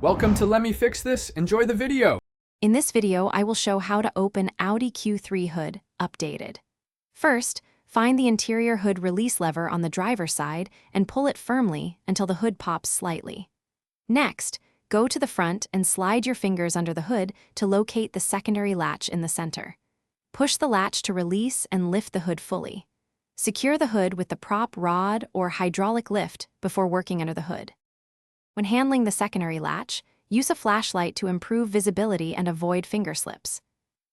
Welcome to Let Me Fix This. Enjoy the video. In this video, I will show how to open Audi Q3 hood, updated. First, find the interior hood release lever on the driver's side and pull it firmly until the hood pops slightly. Next, go to the front and slide your fingers under the hood to locate the secondary latch in the center. Push the latch to release and lift the hood fully. Secure the hood with the prop rod or hydraulic lift before working under the hood. When handling the secondary latch, use a flashlight to improve visibility and avoid finger slips.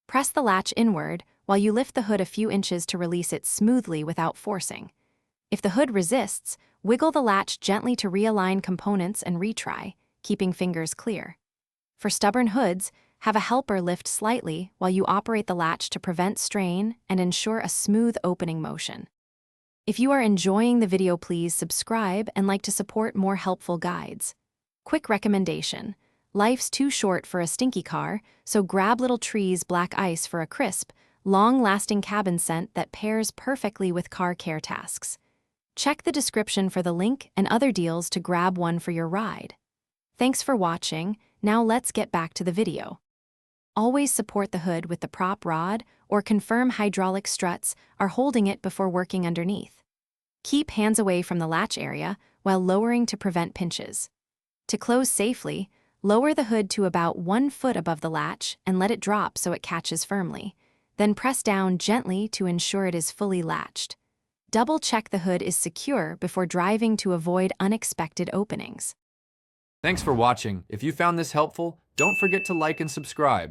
Press the latch inward while you lift the hood a few inches to release it smoothly without forcing. If the hood resists, wiggle the latch gently to realign components and retry, keeping fingers clear. For stubborn hoods, have a helper lift slightly while you operate the latch to prevent strain and ensure a smooth opening motion. If you are enjoying the video, please subscribe and like to support more helpful guides. Quick recommendation: life's too short for a stinky car, so grab Little Tree's Black Ice for a crisp, long-lasting cabin scent that pairs perfectly with car care tasks. Check the description for the link and other deals to grab one for your ride. Thanks for watching. Now let's get back to the video. Always support the hood with the prop rod or confirm hydraulic struts are holding it before working underneath. Keep hands away from the latch area while lowering to prevent pinches. To close safely, lower the hood to about 1 foot above the latch and let it drop so it catches firmly. Then press down gently to ensure it is fully latched. Double-check the hood is secure before driving to avoid unexpected openings. Thanks for watching. If you found this helpful, don't forget to like and subscribe.